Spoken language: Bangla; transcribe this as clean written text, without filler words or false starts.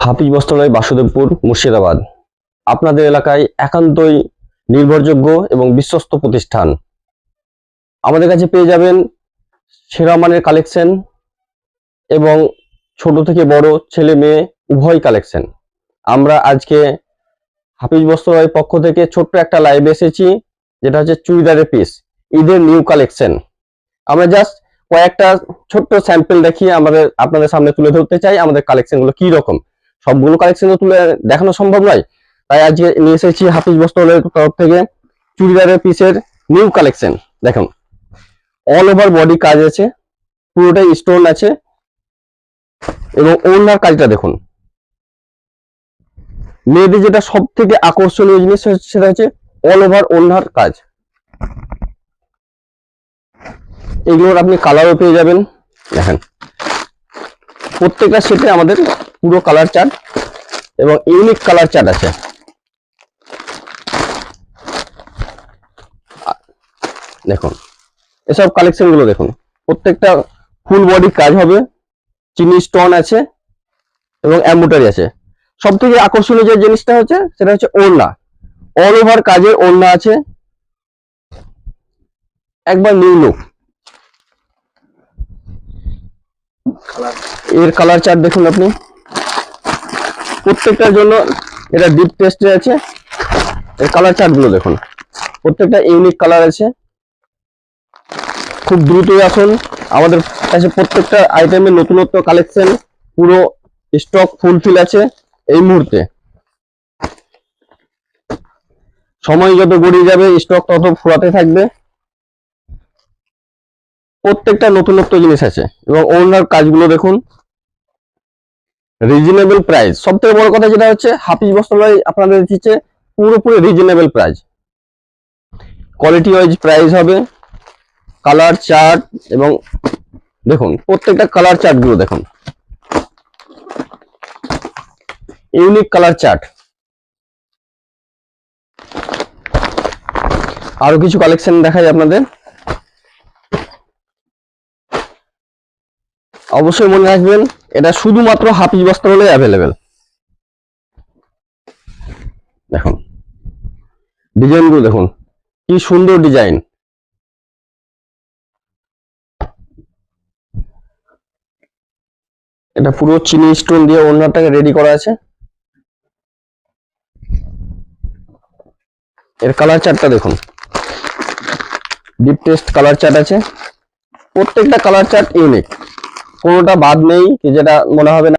হাফিজ বস্ত্রালয়, বাসুদেবপুর, মুর্শিদাবাদ। আপনাদের এলাকায় একান্তই নির্ভরযোগ্য এবং বিশ্বস্ত প্রতিষ্ঠান। আমাদের কাছে পেয়ে যাবেন সেরা মানের কালেকশন এবং ছোট থেকে বড়, ছেলে মেয়ে উভয় কালেকশন। আমরা আজকে হাফিজ বস্ত্রালয়ের পক্ষ থেকে ছোট্ট একটা লাইভে এসেছি, যেটা হচ্ছে চুড়িদারের পিস, ঈদের নিউ কালেকশন। আমরা জাস্ট কয়েকটা ছোট্ট স্যাম্পল দেখিয়ে আপনাদের সামনে তুলে ধরতে চাই আমাদের কালেকশনগুলো কি রকম। সবগুলো কালেকশন তুলে দেখানো সম্ভব নয়, তাই আজকে নিয়ে এসেছি হাফিজ বস্ত্রালয়ের তরফ থেকে চুড়িদারের পিসের নিউ কালেকশন। দেখুন, অল ওভার বডি কাজ আছে, পুরোটাই স্টোন আছে এবং ওড়নার কাজটা দেখুন। মেয়েদের যেটা সব থেকে আকর্ষণীয় জিনিস সেটা হচ্ছে অল ওভার ওড়নার কাজ। এগুলোর আপনি কালারও পেয়ে যাবেন। দেখেন, প্রত্যেকটা সেটে আমাদের পুরো কালার চার্ট এবং ইউনিক কালার চার্ট আছে। দেখুন, এসব কালেকশন গুলো দেখুন, প্রত্যেকটা ফুল বডি কাজ হবে, চিনি স্টোন আছে এবং এমব্রয়ডারি আছে। সব থেকে আকর্ষণীয় যে জিনিসটা হচ্ছে সেটা হচ্ছে ওড়না, অল ওভার কাজের ওড়না আছে, একবার নিউ লুক। এর কালার চার্ট দেখুন আপনি, প্রত্যেকটার জন্য এটা ডিপ টেস্টে আছে। এর কালার চার্ট গুলো দেখুন, প্রত্যেকটা ইউনিক কালার আছে। খুব দ্রুতই আসুন, আমাদের কাছে প্রত্যেকটা আইটেমের নতুনত্ব কালেকশন, পুরো স্টক ফুলফিল আছে এই মুহূর্তে। সময় যত গড়িয়ে যাবে স্টক তত ফুরাতে থাকবে। প্রত্যেকটা নতুনত্ব জিনিস আছে এবং ওনার কাজগুলো দেখুন, রিজনেবল প্রাইস। সব থেকে বড় কথা যেটা হচ্ছে হাফিজ বস্ত্রালয় আপনাদের দিচ্ছে পুরোপুরি reasonable price, quality wise price হবে। কালার চার্ট এবং দেখুন প্রত্যেকটা কালার চার্ট গুলো দেখুন, ইউনিক কালার চার্ট। আরো কিছু কালেকশন দেখাই আপনাদের। অবশ্যই মনে রাখবেন, এটা শুধুমাত্র হাফিজ বস্ত্রালয়ে অ্যাভেলেবেল। দেখুন ডিজাইনগুলো দেখুন, কি সুন্দর ডিজাইন। এটা পুরো চিনি স্টোন দিয়ে ওড়নাটাকে রেডি করা আছে। এর কালার চার্টটা দেখুন, ডিপ টেস্ট কালার চার্ট আছে। প্রত্যেকটা কালার চার্ট ইউনিক, কোনোটা বাদ নেই কি যেটা মনে হবে না